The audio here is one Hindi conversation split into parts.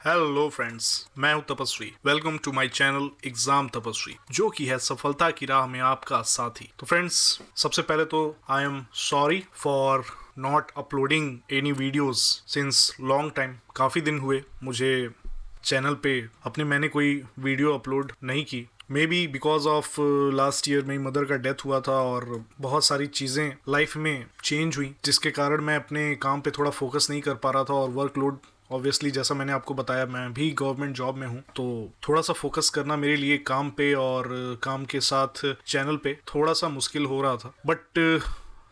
हेलो फ्रेंड्स, मैं हूं Tapasvi. Welcome to my channel exam Tapasvi, जो कि है सफलता की राह में आपका साथी। तो फ्रेंड्स, सबसे पहले तो I am sorry for not uploading any videos since long time. काफ़ी दिन हुए मुझे चैनल पे मैंने कोई वीडियो अपलोड नहीं की। May be because of last year मेरी मदर का डेथ हुआ था और बहुत सारी चीज़ें लाइफ में चेंज हुई, जिसके कारण मैं अपने काम पे थोड़ा फोकस नहीं कर पा रहा था। और वर्कलोड ऑब्वियसली, जैसा मैंने आपको बताया, मैं भी गवर्नमेंट जॉब में हूँ, तो थोड़ा सा फोकस करना मेरे लिए काम पे और काम के साथ चैनल पे थोड़ा सा मुश्किल हो रहा था। बट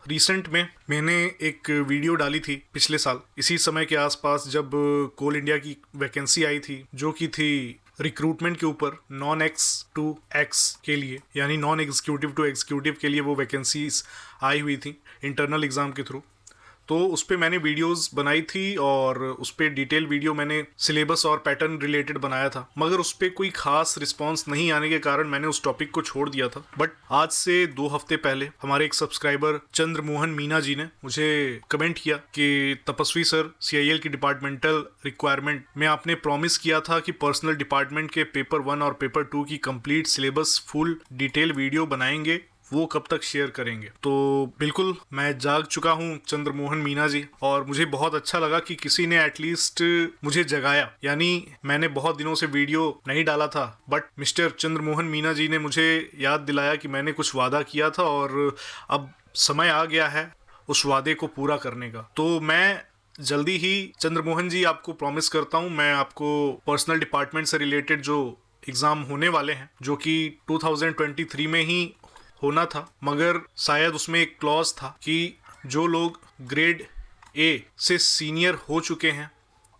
रिसेंट में मैंने एक वीडियो डाली थी पिछले साल इसी समय के आसपास, जब कोल इंडिया की वैकेंसी आई थी, जो कि थी रिक्रूटमेंट के ऊपर नॉन एक्स टू एक्स के लिए, यानी नॉन एग्जीक्यूटिव टू एग्जीक्यूटिव के लिए वो वैकेंसीज आई हुई थी इंटरनल एग्जाम के थ्रू। तो उस पर मैंने वीडियोस बनाई थी और उस पर डिटेल वीडियो मैंने सिलेबस और पैटर्न रिलेटेड बनाया था, मगर उस पर कोई खास रिस्पांस नहीं आने के कारण मैंने उस टॉपिक को छोड़ दिया था। बट आज से 2 हफ्ते पहले हमारे एक सब्सक्राइबर चंद्रमोहन मीना जी ने मुझे कमेंट किया कि तपस्वी सर, CIL की डिपार्टमेंटल रिक्वायरमेंट में आपने प्रॉमिस किया था कि पर्सनल डिपार्टमेंट के पेपर 1 और पेपर 2 की complete syllabus full detail video बनाएंगे, वो कब तक शेयर करेंगे। तो बिल्कुल मैं जाग चुका हूँ चंद्रमोहन मीना जी, और मुझे बहुत अच्छा लगा कि किसी ने एटलीस्ट मुझे जगाया। यानी मैंने बहुत दिनों से वीडियो नहीं डाला था, बट मिस्टर चंद्रमोहन मीना जी ने मुझे याद दिलाया कि मैंने कुछ वादा किया था और अब समय आ गया है उस वादे को पूरा करने का। तो मैं जल्दी ही चंद्रमोहन जी आपको प्रॉमिस करता हूँ, मैं आपको पर्सनल डिपार्टमेंट से रिलेटेड जो एग्ज़ाम होने वाले हैं, जो कि 2023 में ही होना था, मगर शायद उसमें एक क्लॉज था कि जो लोग ग्रेड A से सीनियर हो चुके हैं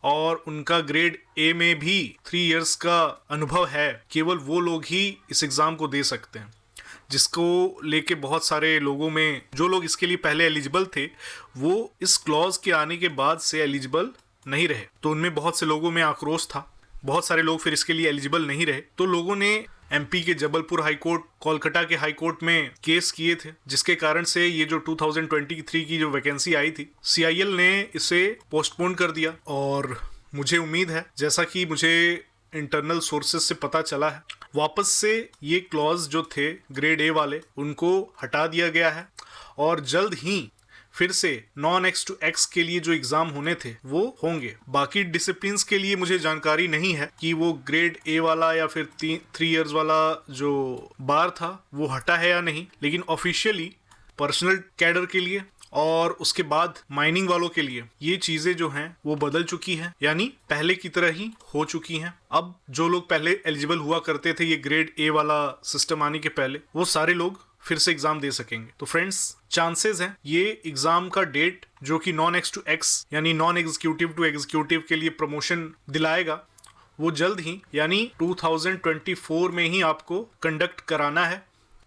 और उनका ग्रेड A में भी 3 इयर्स का अनुभव है, केवल वो लोग ही इस एग्ज़ाम को दे सकते हैं। जिसको लेके बहुत सारे लोगों में, जो लोग इसके लिए पहले एलिजिबल थे, वो इस क्लॉज के आने के बाद से एलिजिबल नहीं रहे। तो उनमें बहुत से लोगों में आक्रोश था, बहुत सारे लोग फिर इसके लिए एलिजिबल नहीं रहे। तो लोगों ने MP के जबलपुर हाई कोर्ट, कोलकाता के हाई कोर्ट में केस किए थे, जिसके कारण से ये जो 2023 की जो वैकेंसी आई थी, CIL ने इसे पोस्टपोन कर दिया। और मुझे उम्मीद है, जैसा कि मुझे इंटरनल सोर्सेज से पता चला है, वापस से ये क्लॉज जो थे ग्रेड A वाले, उनको हटा दिया गया है और जल्द ही फिर से नॉन एक्स टू एक्स के लिए जो एग्जाम होने थे वो होंगे। बाकी डिसिप्लिन्स के लिए मुझे जानकारी नहीं है कि वो ग्रेड A वाला या फिर 3 इयर्स वाला जो बार था वो हटा है या नहीं, लेकिन ऑफिशियली पर्सनल कैडर के लिए और उसके बाद माइनिंग वालों के लिए ये चीजें जो हैं वो बदल चुकी हैं, यानी पहले की तरह ही हो चुकी हैं। अब जो लोग पहले एलिजिबल हुआ करते थे ये ग्रेड A वाला सिस्टम आने के पहले, वो सारे लोग फिर से एग्जाम दे सकेंगे। तो फ्रेंड्स, चांसेस हैं ये एग्जाम का डेट, जो कि नॉन एक्स टू एक्स यानी नॉन एग्जीक्यूटिव टू एग्जीक्यूटिव के लिए प्रमोशन दिलाएगा, वो जल्द ही यानी 2024 में ही आपको कंडक्ट कराना है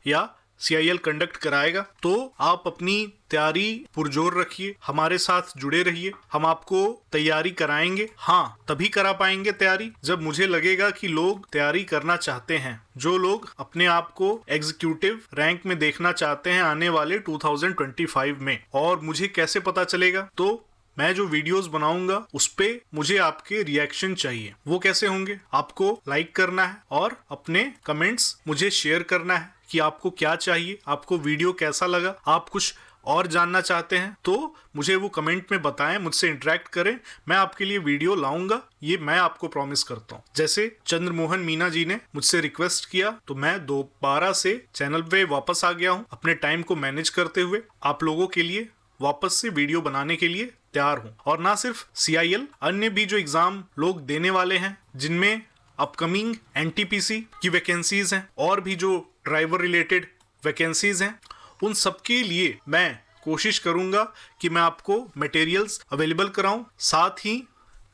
या CIL कंडक्ट कराएगा। तो आप अपनी तैयारी पुरजोर रखिए, हमारे साथ जुड़े रहिए, हम आपको तैयारी कराएंगे। हाँ, तभी करा पाएंगे तैयारी जब मुझे लगेगा कि लोग तैयारी करना चाहते हैं, जो लोग अपने आप को एग्जीक्यूटिव रैंक में देखना चाहते हैं आने वाले 2025 में। और मुझे कैसे पता चलेगा? तो मैं जो वीडियोस बनाऊंगा उस पे मुझे आपके रिएक्शन चाहिए। वो कैसे होंगे? आपको लाइक करना है और अपने कमेंट्स मुझे शेयर करना है कि आपको क्या चाहिए, आपको वीडियो कैसा लगा, आप कुछ और जानना चाहते हैं तो मुझे वो कमेंट में बताएं, मुझसे इंटरेक्ट करें, मैं आपके लिए वीडियो लाऊंगा, ये मैं आपको प्रॉमिस करता हूँ। जैसे चंद्रमोहन मीना जी ने मुझसे रिक्वेस्ट किया, तो मैं दोबारा से चैनल पे वापस आ गया हूँ, अपने टाइम को मैनेज करते हुए आप लोगों के लिए वापस से वीडियो बनाने के लिए तैयार हूँ। और ना सिर्फ CIL, अन्य भी जो एग्जाम लोग देने वाले हैं, जिनमें अपकमिंग NTPC की वैकेंसीज हैं और भी जो ड्राइवर रिलेटेड वैकेंसीज हैं, उन सबके लिए मैं कोशिश करूंगा कि मैं आपको मटेरियल्स अवेलेबल कराऊं, साथ ही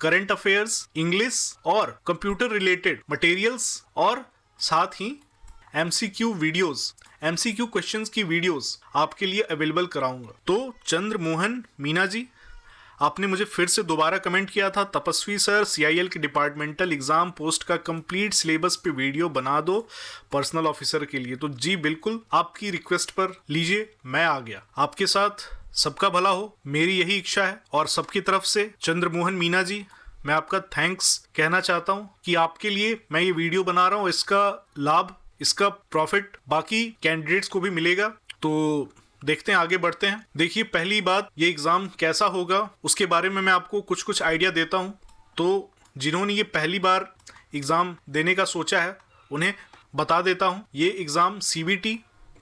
करंट अफेयर्स, इंग्लिश और कंप्यूटर रिलेटेड मटेरियल्स, और साथ ही MCQ वीडियोस, MCQ क्वेश्चंस की वीडियोस आपके लिए अवेलेबल कराऊंगा। तो चंद्रमोहन मीना जी, आपने मुझे फिर से दोबारा कमेंट किया था, तपस्वी सर CIL के डिपार्टमेंटल एग्जाम पोस्ट का कंप्लीट सिलेबस पे वीडियो बना दो पर्सनल ऑफिसर के लिए। तो जी बिल्कुल, आपकी रिक्वेस्ट पर लीजिए, मैं आ गया। आपके साथ सबका भला हो, मेरी यही इच्छा है। और सबकी तरफ से चंद्रमोहन मीना जी, मैं आपका थैंक्स कहना चाहता हूँ कि आपके लिए मैं ये वीडियो बना रहा हूँ, इसका लाभ, इसका प्रॉफिट बाकी कैंडिडेट्स को भी मिलेगा। तो देखते हैं, आगे बढ़ते हैं। देखिए, पहली बात, ये एग्ज़ाम कैसा होगा उसके बारे में मैं आपको कुछ आइडिया देता हूँ। तो जिन्होंने ये पहली बार एग्ज़ाम देने का सोचा है उन्हें बता देता हूँ, ये एग्ज़ाम CBT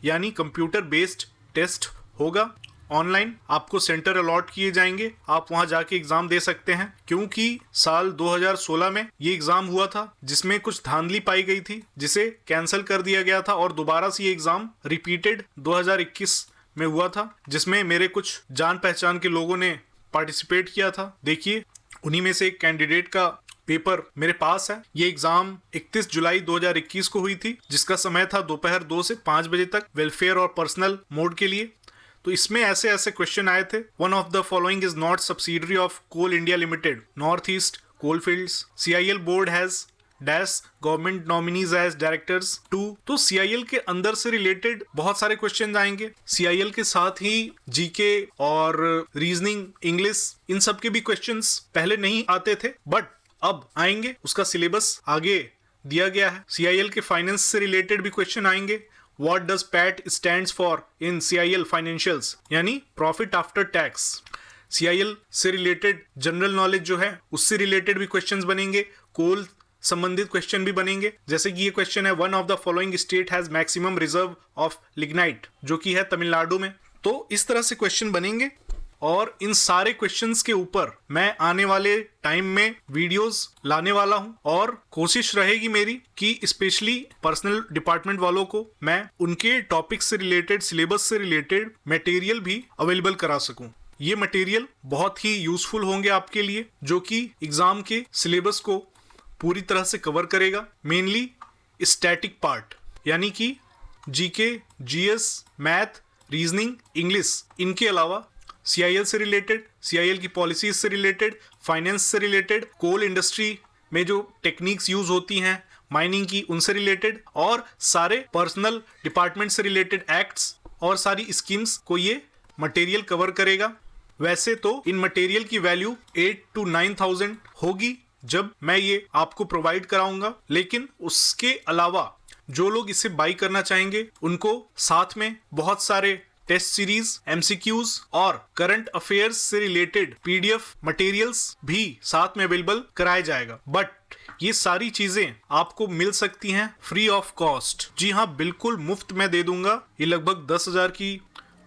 यानी कंप्यूटर बेस्ड टेस्ट होगा। ऑनलाइन आपको सेंटर अलॉट किए जाएंगे, आप वहां जाके एग्जाम दे सकते हैं। क्योंकि साल 2016 में ये एग्जाम हुआ था जिसमें कुछ धांधली पाई गई थी, जिसे कैंसिल कर दिया गया था और दोबारा से ये एग्जाम रिपीटेड 2021 में हुआ था, जिसमें मेरे कुछ जान पहचान के लोगों ने पार्टिसिपेट किया था। देखिए, उन्हीं में से एक कैंडिडेट का पेपर मेरे पास है। ये एग्जाम 31 जुलाई 2021 को हुई थी, जिसका समय था दोपहर 2 से 5 बजे तक, वेलफेयर और पर्सनल मोड के लिए। तो इसमें ऐसे ऐसे क्वेश्चन आए थे। One of the following is not subsidiary of coal India limited, north east coal fields, CIL board has dash government nominees as directors two. तो CIL के अंदर से रिलेटेड बहुत सारे क्वेश्चन आएंगे। CIL के साथ ही GK और रीजनिंग, इंग्लिश, इन सब के भी क्वेश्चंस पहले नहीं आते थे, बट अब आएंगे। उसका सिलेबस आगे दिया गया है। CIL के फाइनेंस से रिलेटेड भी क्वेश्चन आएंगे। What does PAT stands for in CIL financials, यानी प्रॉफिट आफ्टर टैक्स। CIL से रिलेटेड जनरल नॉलेज जो है उससे रिलेटेड भी क्वेश्चंस बनेंगे, कोल संबंधित क्वेश्चन भी बनेंगे। जैसे कि ये क्वेश्चन है, one of the following state has maximum reserve of lignite, जो कि है तमिलनाडु में। तो इस तरह से क्वेश्चन बनेंगे और इन सारे क्वेश्चंस के ऊपर मैं आने वाले टाइम में वीडियोस लाने वाला हूं और कोशिश रहेगी मेरी कि स्पेशली पर्सनल डिपार्टमेंट वालों को मैं उनके टॉपिक से रिलेटेड, सिलेबस से रिलेटेड मटेरियल भी अवेलेबल करा सकूं। ये मटेरियल बहुत ही यूजफुल होंगे आपके लिए, जो कि एग्जाम के सिलेबस को पूरी तरह से कवर करेगा। मेनली स्टैटिक पार्ट, यानी कि GK, GS, math, reasoning, English, इनके अलावा CIL से रिलेटेड, CIL की पॉलिसीज से रिलेटेड, फाइनेंस से रिलेटेड, कोल इंडस्ट्री में जो टेक्निक्स यूज होती हैं माइनिंग की, उनसे रिलेटेड, और सारे पर्सनल डिपार्टमेंट से रिलेटेड एक्ट्स और सारी स्कीम्स को ये मटेरियल कवर करेगा। वैसे तो इन मटेरियल की वैल्यू 8 to 9,000 होगी जब मैं ये आपको प्रोवाइड कराऊंगा, लेकिन उसके अलावा जो लोग इसे बाई करना चाहेंगे उनको साथ में बहुत सारे टेस्ट सीरीज, MCQs और करंट अफेयर्स से रिलेटेड PDF मटेरियल्स भी साथ में अवेलेबल कराया जाएगा। बट ये सारी चीजें आपको मिल सकती हैं फ्री ऑफ कॉस्ट। जी हाँ, बिल्कुल मुफ्त में दे दूंगा। ये लगभग 10,000 की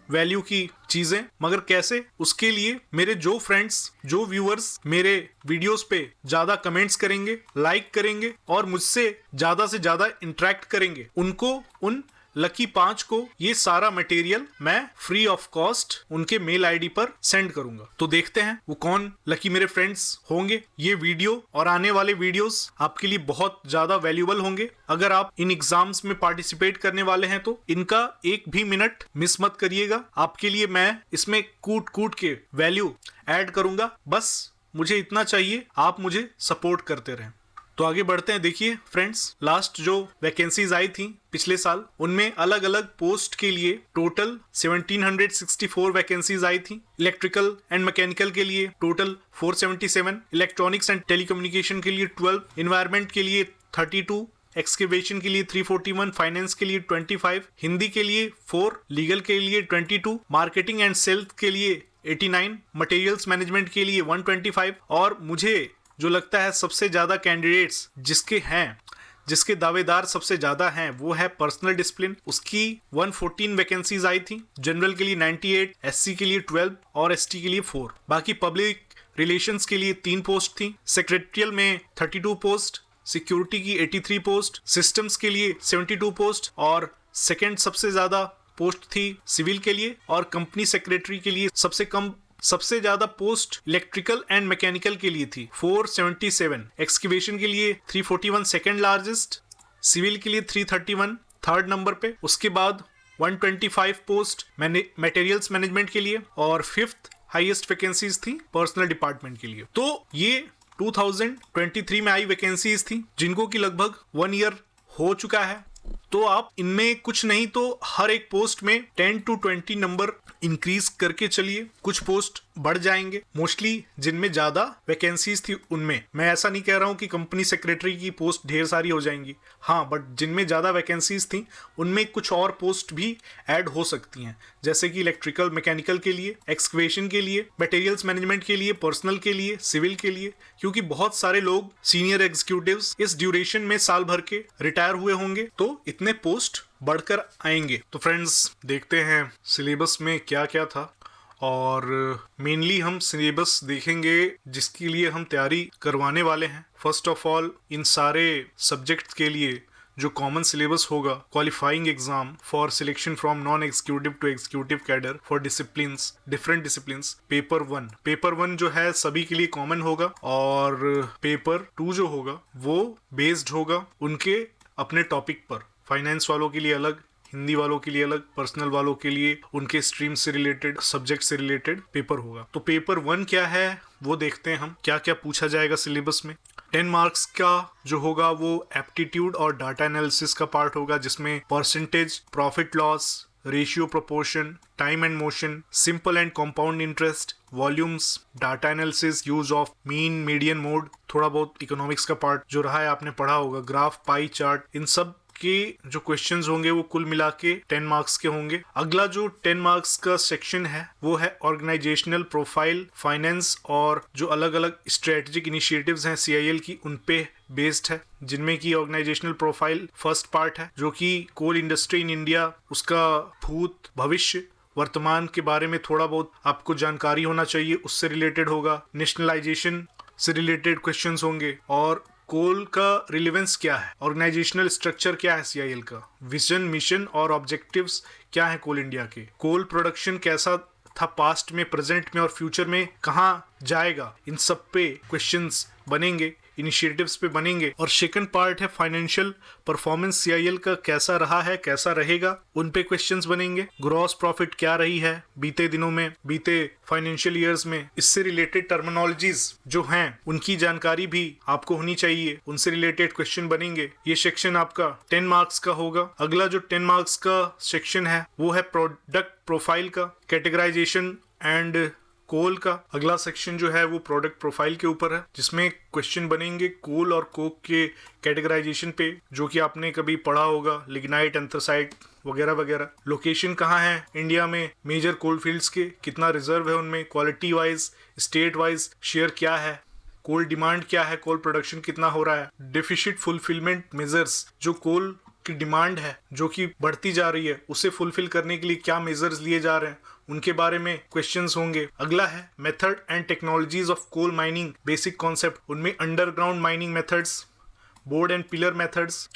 वैल्यू की चीजें, मगर कैसे? उसके लिए मेरे जो फ्रेंड्स, जो व्यूअर्स मेरे वीडियोस पे ज्यादा कमेंट्स करेंगे, लाइक करेंगे और मुझसे ज्यादा से ज्यादा इंटरेक्ट करेंगे, उनको, उन लकी 5 को ये सारा मटेरियल मैं फ्री ऑफ कॉस्ट उनके मेल ID पर सेंड करूंगा। तो देखते हैं वो कौन लकी मेरे फ्रेंड्स होंगे। ये वीडियो और आने वाले वीडियोस आपके लिए बहुत ज्यादा वैल्यूएबल होंगे। अगर आप इन एग्जाम्स में पार्टिसिपेट करने वाले हैं तो इनका एक भी मिनट मिस मत करिएगा। आपके लिए मैं इसमें कूट के वैल्यू ऐड करूंगा। बस मुझे इतना चाहिए, आप मुझे सपोर्ट करते रहें। तो आगे बढ़ते हैं। देखिए फ्रेंड्स, लास्ट जो वैकेंसीज आई थी पिछले साल, उनमें अलग अलग पोस्ट के लिए टोटल 1764 वैकेंसीज आई थी। इलेक्ट्रिकल एंड मैकेनिकल के लिए टोटल 477, इलेक्ट्रॉनिक्स एंड टेलीकम्युनिकेशन के लिए 12, इन्वायरमेंट के लिए 32, एक्सकेवेशन के लिए 341, फाइनेंस के लिए 25, हिंदी के लिए 4, लीगल के लिए 22, मार्केटिंग एंड सेल्स के लिए 89, मटेरियल्स मैनेजमेंट के लिए 125, और मुझे जो लगता है सबसे ज्यादा कैंडिडेट्स जिसके दावेदार सबसे ज्यादा हैं, वो है पर्सनल डिसिप्लिन। उसकी 114 वैकेंसीज आई थी। जनरल के लिए 98, SC के लिए 12 और ST के लिए 4। बाकी पब्लिक रिलेशंस के लिए 3 पोस्ट थी। सेक्रेटरियल में 32 पोस्ट, सिक्योरिटी की 83 पोस्ट, सिस्टम्स के लिए 72 पोस्ट, और सेकेंड सबसे ज्यादा पोस्ट थी सिविल के लिए, और कंपनी सेक्रेटरी के लिए सबसे ज्यादा पोस्ट इलेक्ट्रिकल एंड मैकेनिकल के लिए थी 477, एक्सकेवेशन के लिए 341 सेकेंड लार्जेस्ट, सिविल के लिए 331 थर्ड नंबर पे। उसके बाद 125 पोस्ट मटेरियल्स मैनेजमेंट के लिए, और 5th हाईएस्ट वैकेंसीज थी पर्सनल डिपार्टमेंट के लिए। तो ये 2023 में आई वैकेंसीज थी, जिनको की लगभग 1 ईयर हो चुका है। तो आप इनमें कुछ नहीं तो हर एक पोस्ट में 10 to 20 नंबर इंक्रीज करके चलिए, कुछ पोस्ट बढ़ जाएंगे, मोस्टली जिनमें ज्यादा वैकेंसीज थी उनमें। मैं ऐसा नहीं कह रहा हूं कि कंपनी सेक्रेटरी की पोस्ट ढेर सारी हो जाएंगी, हाँ, बट जिनमें ज्यादा वैकेंसीज थी उनमें कुछ और पोस्ट भी ऐड हो सकती हैं, जैसे कि इलेक्ट्रिकल मैकेनिकल के लिए, एक्सकवेशन के लिए, मटेरियल्स मैनेजमेंट के लिए, पर्सनल के लिए, सिविल के लिए, क्योंकि बहुत सारे लोग सीनियर एग्जीक्यूटिव्स इस ड्यूरेशन में साल भर के रिटायर हुए होंगे, तो इतने पोस्ट बढ़कर आएंगे। तो फ्रेंड्स, देखते हैं सिलेबस में क्या क्या था, और मेनली हम सिलेबस देखेंगे जिसके लिए हम तैयारी करवाने वाले हैं। फर्स्ट ऑफ ऑल, इन सारे सब्जेक्ट्स के लिए जो कॉमन सिलेबस होगा, qualifying exam for selection from non executive to executive cadre for disciplines, different disciplines, paper one जो है सभी के लिए कॉमन होगा, और पेपर 2 जो होगा वो बेस्ड होगा उनके अपने टॉपिक पर। फाइनेंस वालों के लिए अलग, हिंदी वालों के लिए अलग, पर्सनल वालों के लिए उनके स्ट्रीम से रिलेटेड, सब्जेक्ट से रिलेटेड पेपर होगा। तो पेपर 1 क्या है वो देखते हैं हम, क्या क्या पूछा जाएगा सिलेबस में। 10 मार्क्स का जो होगा वो एप्टीट्यूड और डाटा एनालिसिस का पार्ट होगा, जिसमें percentage, profit loss, ratio proportion, time and motion, simple and compound interest, volumes, data analysis, use of mean median mode, थोड़ा बहुत इकोनॉमिक्स का पार्ट जो रहा है आपने पढ़ा होगा, ग्राफ, पाई चार्ट, इन सब के जो क्वेश्चंस होंगे वो कुल मिला के 10 मार्क्स के होंगे। अगला जो 10 मार्क्स का सेक्शन है वो है ऑर्गेनाइजेशनल प्रोफाइल, फाइनेंस और जो अलग अलग स्ट्रेटेजिक इनिशिएटिव्स हैं CIL की, उन पे बेस्ड है, जिनमें की ऑर्गेनाइजेशनल प्रोफाइल फर्स्ट पार्ट है, जो कि कोल इंडस्ट्री इन इंडिया, उसका भूत, भविष्य, वर्तमान के बारे में थोड़ा बहुत आपको जानकारी होना चाहिए, उससे रिलेटेड होगा। नेशनलाइजेशन से रिलेटेड क्वेश्चंस होंगे, और कोल का रिलेवेंस क्या है, ऑर्गेनाइजेशनल स्ट्रक्चर क्या है CIL का, विजन, मिशन और ऑब्जेक्टिव्स क्या है कोल इंडिया के, कोल प्रोडक्शन कैसा था पास्ट में, प्रेजेंट में और फ्यूचर में कहाँ जाएगा, इन सब पे क्वेश्चंस बनेंगे, इनिशिएटिव्स पे बनेंगे। और सेकंड पार्ट है फाइनेंशियल परफॉर्मेंस CIL का कैसा रहा है, कैसा रहेगा, उन पे क्वेश्चंस बनेंगे। ग्रॉस प्रॉफिट क्या रही है बीते दिनों में, बीते फाइनेंशियल ईयर्स में, इससे रिलेटेड टर्मिनोलॉजीज जो हैं उनकी जानकारी भी आपको होनी चाहिए, उनसे रिलेटेड क्वेश्चन बनेंगे। ये सेक्शन आपका 10 मार्क्स का होगा। अगला जो 10 मार्क्स का सेक्शन है वो है प्रोडक्ट प्रोफाइल का, कैटेगराइजेशन एंड कोल का। अगला सेक्शन जो है वो प्रोडक्ट प्रोफाइल के ऊपर है, जिसमें क्वेश्चन बनेंगे कोल और कोक के कैटेगराइजेशन पे, जो कि आपने कभी पढ़ा होगा, लिग्नाइट, एंथ्रासाइट वगैरह वगैरह। लोकेशन कहाँ है इंडिया में, मेजर कोल फील्ड्स के कितना रिजर्व है उनमें, quality wise, state wise share क्या है, कोल डिमांड क्या है, कोल प्रोडक्शन कितना हो रहा है, डेफिसिट फुलफिलमेंट मेजर्स, जो कोल की डिमांड है जो कि बढ़ती जा रही है, उसे फुलफिल करने के लिए क्या मेजर्स लिए जा रहे हैं, उनके बारे में क्वेश्चंस होंगे। अगला है method and technologies of coal mining, basic concept, उनमें underground mining methods, bord and pillar methods,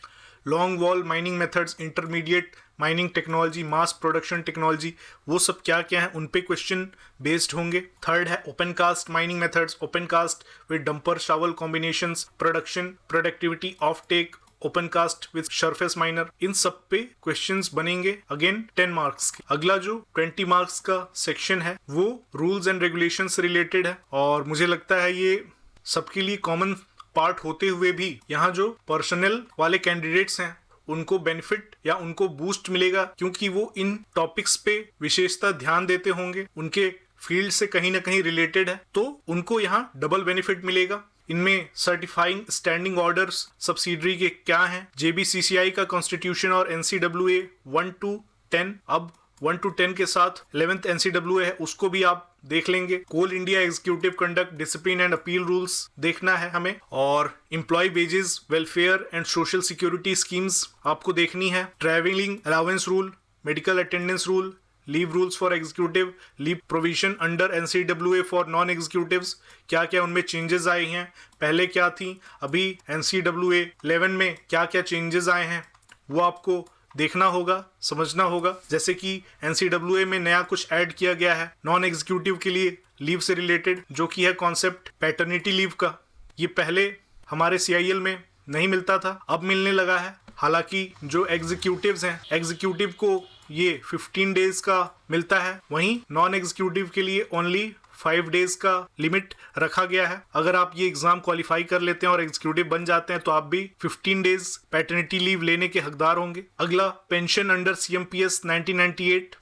long wall mining methods, intermediate mining technology, mass production technology, वो सब क्या क्या है उन पे क्वेश्चन बेस्ड होंगे। थर्ड है open cast mining methods, open cast with dumper shovel combinations, production, productivity, offtake, open cast with surface miner, इन सब पे क्वेश्चंस बनेंगे, अगेन 10 मार्क्स के। अगला जो 20 मार्क्स का सेक्शन है वो रूल्स एंड रेगुलेशन से रिलेटेड है, और मुझे लगता है ये सबके लिए कॉमन पार्ट होते हुए भी यहाँ जो पर्सनल वाले कैंडिडेट्स हैं उनको बेनिफिट या उनको बूस्ट मिलेगा, क्योंकि वो इन टॉपिक्स पे विशेषता ध्यान देते होंगे, उनके फील्ड से कहीं ना कहीं रिलेटेड है, तो उनको यहाँ डबल बेनिफिट मिलेगा। इनमें सर्टिफाइंग स्टैंडिंग ऑर्डर्स सब्सिडरी के क्या हैं, JBCCI का कॉन्स्टिट्यूशन और NCWA 1 to 10, अब 1 to 10 के साथ 11th NCWA है, उसको भी आप देख लेंगे। Coal India executive conduct, discipline and appeal rules देखना है हमें, और employ wages, welfare and social security schemes आपको देखनी है। Travelling allowance rule, medical attendance rule, leave rules for executive, leave provision under NCWA for non executives, क्या क्या उनमें चेंजेस आए हैं, पहले क्या थी, अभी NCWA 11 में क्या क्या चेंजेस आए हैं, वो आपको देखना होगा, समझना होगा। जैसे कि NCWA में नया कुछ ऐड किया गया है नॉन एग्जीक्यूटिव के लिए लीव से रिलेटेड, जो कि है कॉन्सेप्ट पैटर्निटी लीव का। ये पहले हमारे CIL में नहीं मिलता था, अब मिलने लगा है। हालांकि जो एग्जीक्यूटिव्स हैं, एग्जीक्यूटिव को ये 15 डेज का मिलता है, वहीं नॉन एग्जीक्यूटिव के लिए ओनली 5 डेज का लिमिट रखा गया है। अगर आप ये एग्जाम क्वालिफाई कर लेते हैं और एग्जीक्यूटिव बन जाते हैं तो आप भी 15 डेज पैटर्निटी लीव लेने के हकदार होंगे। अगला pension under CMPS 1998,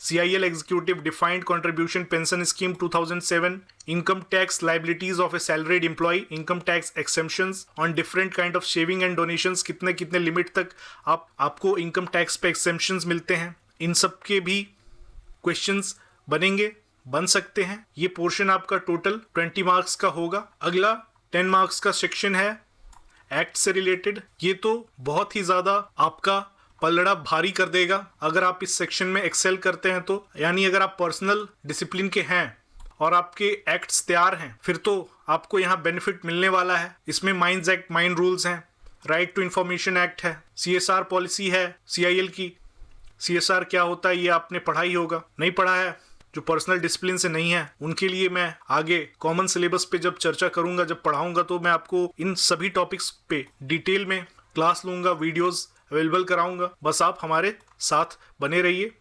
CIL Executive Defined Contribution Pension Scheme 2007, income tax liabilities of a salaried employee, income tax exemptions on different kind of saving and donations, कितने कितने लिमिट तक आपको इनकम टैक्स पे एक्सेम्पशंस मिलते हैं, इन सब के भी क्वेश्चंस बन सकते हैं। ये पोर्शन आपका टोटल 20 मार्क्स का होगा। अगला 10 मार्क्स का सेक्शन है एक्ट से रिलेटेड। ये तो बहुत ही ज्यादा आपका पलड़ा भारी कर देगा अगर आप इस सेक्शन में एक्सेल करते हैं तो, यानी अगर आप पर्सनल डिसिप्लिन के हैं और आपके एक्ट्स तैयार हैं, फिर तो आपको यहाँ बेनिफिट मिलने वाला है। इसमें माइंस एक्ट, माइन रूल्स हैं, राइट टू इंफॉर्मेशन एक्ट है, CSR पॉलिसी है CIL की। CSR क्या होता है ये आपने पढ़ा ही होगा, नहीं पढ़ा है जो पर्सनल डिसिप्लिन से नहीं है उनके लिए मैं आगे कॉमन सिलेबस पे जब चर्चा करूंगा, जब पढ़ाऊंगा, तो मैं आपको इन सभी टॉपिक्स पे डिटेल में क्लास लूंगा, वीडियोस अवेलेबल कराऊंगा। बस आप हमारे साथ बने रहिए।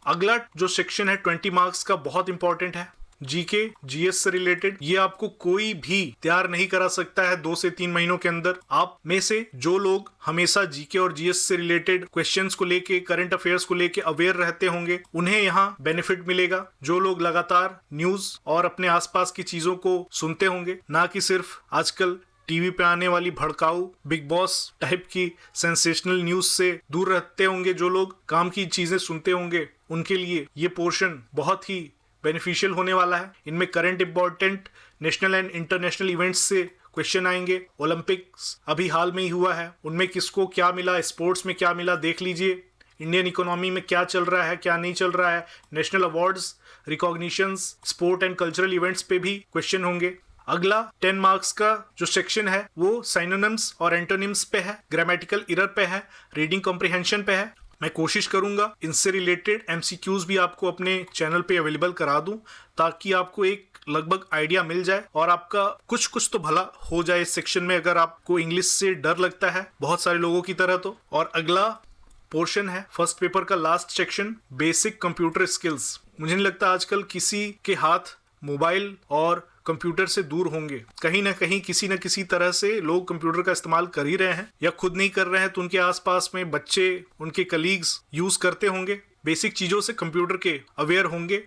अगला जो सेक्शन है 20 मार्क्स का, बहुत इंपॉर्टेंट है, GK GS से रिलेटेड। ये आपको कोई भी तैयार नहीं करा सकता है 2 से 3 महीनों के अंदर। आप में से जो लोग हमेशा GK और GS से रिलेटेड क्वेश्चंस को लेके, करंट अफेयर्स को लेके अवेयर रहते होंगे, उन्हें यहाँ बेनिफिट मिलेगा। जो लोग लगातार न्यूज और अपने आसपास की चीजों को सुनते होंगे, ना कि सिर्फ आजकल टीवी पे आने वाली भड़काऊ बिग बॉस टाइप की सेंसेशनल न्यूज से दूर रहते होंगे, जो लोग काम की चीजें सुनते होंगे, उनके लिए ये पोर्शन बहुत ही बेनिफिशियल होने वाला है। इनमें current important national and international events से क्वेश्चन आएंगे। ओलंपिक्स अभी हाल में ही हुआ है, उनमें किसको क्या मिला, स्पोर्ट्स में क्या मिला, देख लीजिए। इंडियन इकोनॉमी में क्या चल रहा है, क्या नहीं चल रहा है, national awards, recognitions, sport and cultural events पे भी क्वेश्चन होंगे। अगला 10 मार्क्स का जो सेक्शन है वो साइनोनिम्स और एंटोनिम्स पे है, ग्रामेटिकल एरर पे है, रीडिंग कॉम्प्रिहेंशन पे है। मैं कोशिश करूंगा इनसे रिलेटेड MCQs भी आपको अपने चैनल पे अवेलेबल करा दूं, ताकि आपको एक लगभग आइडिया मिल जाए और आपका कुछ तो भला हो जाए इस सेक्शन में, अगर आपको इंग्लिश से डर लगता है बहुत सारे लोगों की तरह तो। और अगला पोर्शन है फर्स्ट पेपर का last section, basic computer skills. मुझे नहीं लगता आजकल किसी के हाथ मोबाइल और कंप्यूटर से दूर होंगे। कहीं ना कहीं किसी न किसी तरह से लोग कंप्यूटर का इस्तेमाल कर ही रहे हैं, या खुद नहीं कर रहे हैं तो उनके आसपास में बच्चे, उनके कलीग्स यूज करते होंगे। बेसिक चीजों से कंप्यूटर के अवेयर होंगे।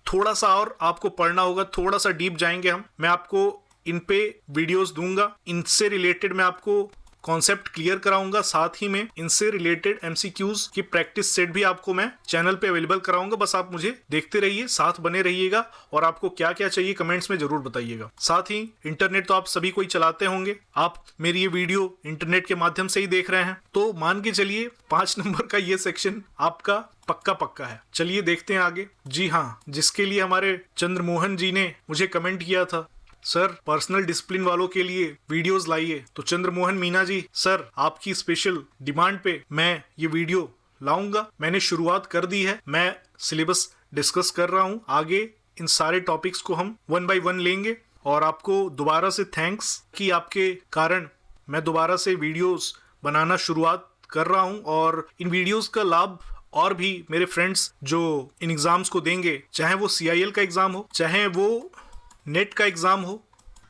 थोड़ा सा और आपको पढ़ना होगा, थोड़ा सा डीप जाएंगे हम। मैं आपको इन पे वीडियोस दूंगा, इनसे रिलेटेड मैं आपको कॉन्सेप्ट क्लियर कराऊंगा, साथ ही में इनसे रिलेटेड MCQs की प्रैक्टिस सेट भी आपको मैं चैनल पे अवेलेबल कराऊंगा। बस आप मुझे देखते रहिए, साथ बने रहिएगा, और आपको क्या क्या चाहिए कमेंट्स में जरूर बताइएगा। साथ ही इंटरनेट तो आप सभी कोई चलाते होंगे, आप मेरी ये वीडियो इंटरनेट के माध्यम से ही देख रहे हैं, तो मान के चलिए 5 नंबर का ये सेक्शन आपका पक्का है। चलिए देखते हैं आगे। जी हाँ, जिसके लिए हमारे चंद्रमोहन जी ने मुझे कमेंट किया था, सर पर्सनल डिसिप्लिन वालों के लिए वीडियोस लाइए, तो चंद्रमोहन मीना जी, सर आपकी स्पेशल डिमांड पे मैं ये वीडियो लाऊंगा। मैंने शुरुआत कर दी है, मैं सिलेबस डिस्कस कर रहा हूँ। आगे इन सारे टॉपिक्स को हम 1 by 1 लेंगे, और आपको दोबारा से थैंक्स कि आपके कारण मैं दोबारा से वीडियोस बनाना शुरुआत कर रहा हूँ। और इन वीडियोस का लाभ और भी मेरे फ्रेंड्स जो इन एग्जाम्स को देंगे, चाहे वो CIL का एग्जाम हो, चाहे वो नेट का एग्जाम हो,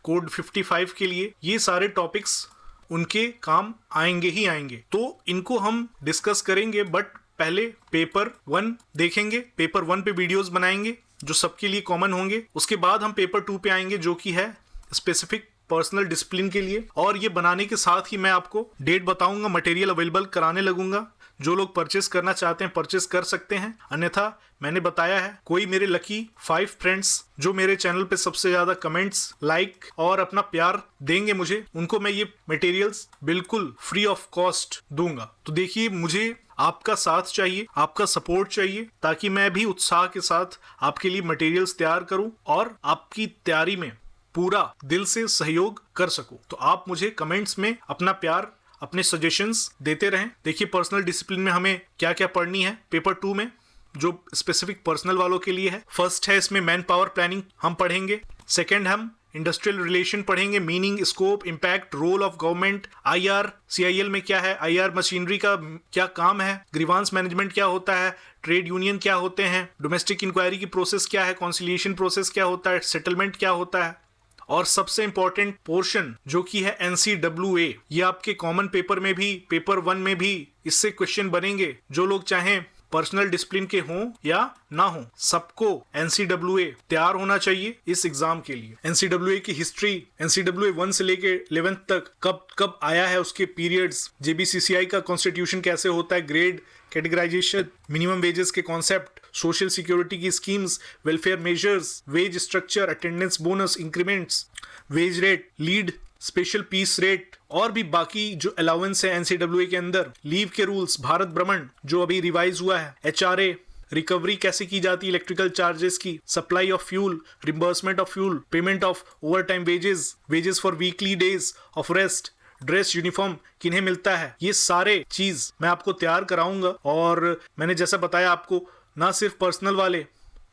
कोड 55 के लिए, ये सारे टॉपिक्स उनके काम आएंगे ही आएंगे। तो इनको हम डिस्कस करेंगे, बट पहले पेपर 1 देखेंगे, पेपर 1 पे वीडियोस बनाएंगे जो सबके लिए कॉमन होंगे। उसके बाद हम पेपर 2 पे आएंगे, जो कि है स्पेसिफिक पर्सनल डिसिप्लिन के लिए। और ये बनाने के साथ ही मैं आपको डेट बताऊंगा, मटेरियल अवेलेबल कराने लगूंगा। जो लोग परचेस करना चाहते हैं परचेस कर सकते हैं, अन्यथा मैंने बताया है, कोई मेरे लकी 5 फ्रेंड्स जो मेरे चैनल पे सबसे ज्यादा कमेंट्स, लाइक और अपना प्यार देंगे मुझे, उनको मैं ये मटेरियल्स बिल्कुल फ्री ऑफ कॉस्ट दूंगा। तो देखिए, मुझे आपका साथ चाहिए, आपका सपोर्ट चाहिए, ताकि मैं भी उत्साह के साथ आपके लिए मटेरियल्स तैयार करूं और आपकी तैयारी में पूरा दिल से सहयोग कर सकूं। तो आप मुझे कमेंट्स में अपना प्यार, अपने सजेशंस देते रहें। देखिए, पर्सनल डिसिप्लिन में हमें क्या क्या पढ़नी है पेपर 2 में, जो स्पेसिफिक पर्सनल वालों के लिए है। फर्स्ट है इसमें मैन पावर प्लानिंग हम पढ़ेंगे। सेकंड हम इंडस्ट्रियल रिलेशन पढ़ेंगे, meaning, scope, impact, role of government, IR CIL में क्या है, IR मशीनरी का क्या काम है, ग्रीवांस मैनेजमेंट क्या होता है, ट्रेड यूनियन क्या होते हैं, डोमेस्टिक इंक्वायरी की प्रोसेस क्या है, कॉन्सिलिएशन प्रोसेस क्या होता है, सेटलमेंट क्या होता है। और सबसे इंपॉर्टेंट पोर्शन जो कि है NCWA, ये आपके कॉमन पेपर में भी, पेपर 1 में भी इससे क्वेश्चन बनेंगे। जो लोग चाहें पर्सनल डिसिप्लिन के हों या ना हो, सबको NCAA तैयार होना चाहिए इस एग्जाम के लिए। NCAA की हिस्ट्री, NCAA 1 से लेके 11th तक कब कब आया है, उसके पीरियड्स, JBCCI का कॉन्स्टिट्यूशन कैसे होता है, ग्रेड कैटेगराइजेशन, मिनिमम वेजेस के कॉन्सेप्ट, सोशल सिक्योरिटी की schemes, welfare measures, wage structure, attendance bonus, increments, wage rate, lead, special piece rate और भी बाकी जो अलाउंस है NCAA के अंदर, लीव के रूल्स, भारत भ्रमण जो अभी रिवाइज हुआ है, HRA, रिकवरी कैसे की जाती है इलेक्ट्रिकल चार्जेस की, supply of fuel, reimbursement of fuel, payment of over time wages, wages for weekly days of rest, dress uniform किन्हें मिलता है, ये सारे चीज मैं आपको तैयार कराऊंगा। और मैंने जैसा बताया आपको, ना सिर्फ पर्सनल वाले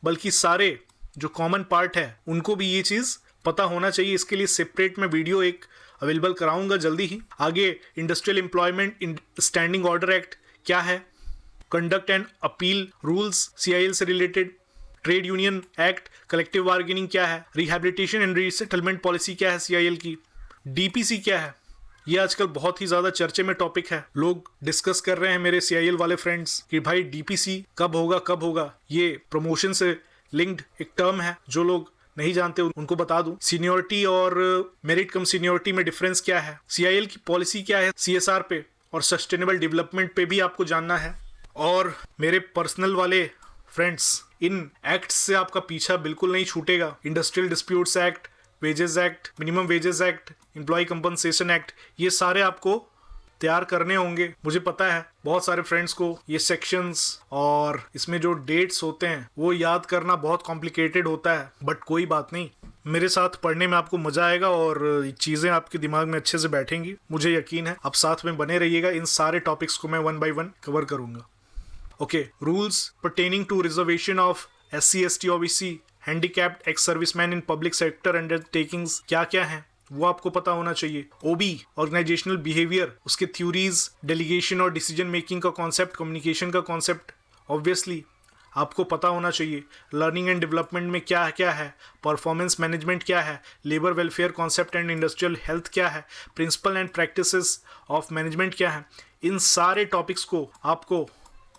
बल्कि सारे जो कॉमन पार्ट है उनको भी ये चीज पता होना चाहिए। इसके लिए सेपरेट मैं वीडियो एक अवेलेबल कराऊंगा जल्दी ही। आगे industrial employment standing order act क्या है, conduct and appeal rules CIL से related, trade union act, collective bargaining क्या है, रिहैबिलिटेशन एंड रीसेटलमेंट पॉलिसी क्या है CIL की, DPC क्या है। ये आजकल बहुत ही ज्यादा चर्चे में टॉपिक है। लोग डिस्कस कर रहे हैं मेरे CIL वाले फ्रेंड्स कि भाई DPC कब होगा। ये प्रमोशन से लिंक्ड एक टर्म है, जो लोग नहीं जानते उनको बता दूं। सीनियोरिटी और मेरिट कम सीनियोरिटी में डिफरेंस क्या है, CIL की पॉलिसी क्या है CSR पे और सस्टेनेबल डेवलपमेंट पे भी आपको जानना है। और मेरे पर्सनल वाले फ्रेंड्स, इन एक्ट्स से आपका पीछा बिल्कुल नहीं छूटेगा। Industrial disputes act, wages act, minimum wages act, employee compensation act, ये सारे आपको तैयार करने होंगे। मुझे पता है बहुत सारे फ्रेंड्स को ये सेक्शंस और इसमें जो डेट्स होते हैं वो याद करना बहुत कॉम्प्लिकेटेड होता है, बट कोई बात नहीं, मेरे साथ पढ़ने में आपको मजा आएगा और चीजें आपके दिमाग में अच्छे से बैठेंगी, मुझे यकीन है। आप साथ में बने रहिएगा, इन सारे टॉपिक्स को मैं 1 by 1 कवर करूंगा। Okay, rules pertaining to reservation of SC ST OBC handicapped ex serviceman in public sector undertakings क्या क्या है वो आपको पता होना चाहिए। OB ऑर्गेनाइजेशनल बिहेवियर, उसके थ्योरीज, डेलीगेशन और डिसीजन मेकिंग का कॉन्सेप्ट, कम्युनिकेशन का कॉन्सेप्ट ऑब्वियसली आपको पता होना चाहिए। लर्निंग एंड डेवलपमेंट में क्या क्या है, परफॉर्मेंस मैनेजमेंट क्या है, labour welfare concept and industrial health क्या है, principle and practices of management क्या है। इन सारे टॉपिक्स को आपको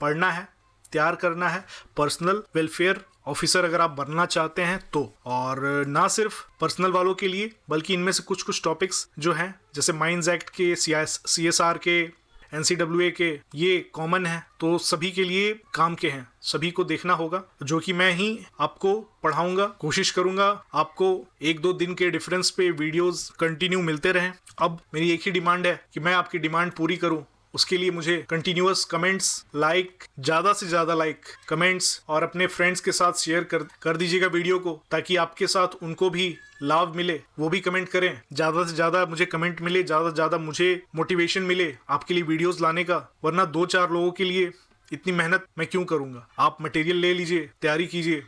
पढ़ना है, तैयार करना है पर्सनल वेलफेयर ऑफिसर अगर आप बनना चाहते हैं तो। और ना सिर्फ पर्सनल वालों के लिए बल्कि इनमें से कुछ टॉपिक्स जो हैं, जैसे माइंस एक्ट के, CSR के, NCAA के, ये कॉमन है तो सभी के लिए काम के हैं, सभी को देखना होगा, जो कि मैं ही आपको पढ़ाऊंगा। कोशिश करूंगा आपको 1-2 दिन के डिफरेंस पे वीडियोस कंटिन्यू मिलते रहें। अब मेरी एक ही डिमांड है कि मैं आपकी डिमांड पूरी करूं, उसके लिए मुझे कंटिन्यूअस कमेंट्स, लाइक, ज़्यादा से ज़्यादा लाइक, कमेंट्स और अपने फ्रेंड्स के साथ शेयर कर दीजिएगा वीडियो को, ताकि आपके साथ उनको भी लाभ मिले, वो भी कमेंट करें। ज़्यादा से ज़्यादा मुझे कमेंट मिले, ज़्यादा से ज़्यादा मुझे मोटिवेशन मिले आपके लिए वीडियोस लाने का, वरना 2-4 लोगों के लिए इतनी मेहनत मैं क्यों करूँगा। आप मटेरियल ले लीजिए, तैयारी कीजिए।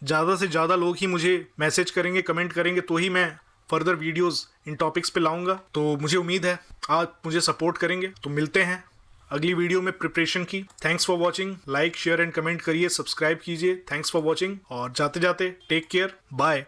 ज़्यादा से ज़्यादा लोग ही मुझे मैसेज करेंगे, कमेंट करेंगे, तो ही मैं फर्दर वीडियोस इन टॉपिक्स पे लाऊंगा। तो मुझे उम्मीद है आप मुझे सपोर्ट करेंगे। तो मिलते हैं अगली वीडियो में प्रिपरेशन की। Thanks for watching. Like, share and comment करिए, सब्सक्राइब कीजिए। थैंक्स फॉर वॉचिंग और जाते जाते टेक केयर, बाय।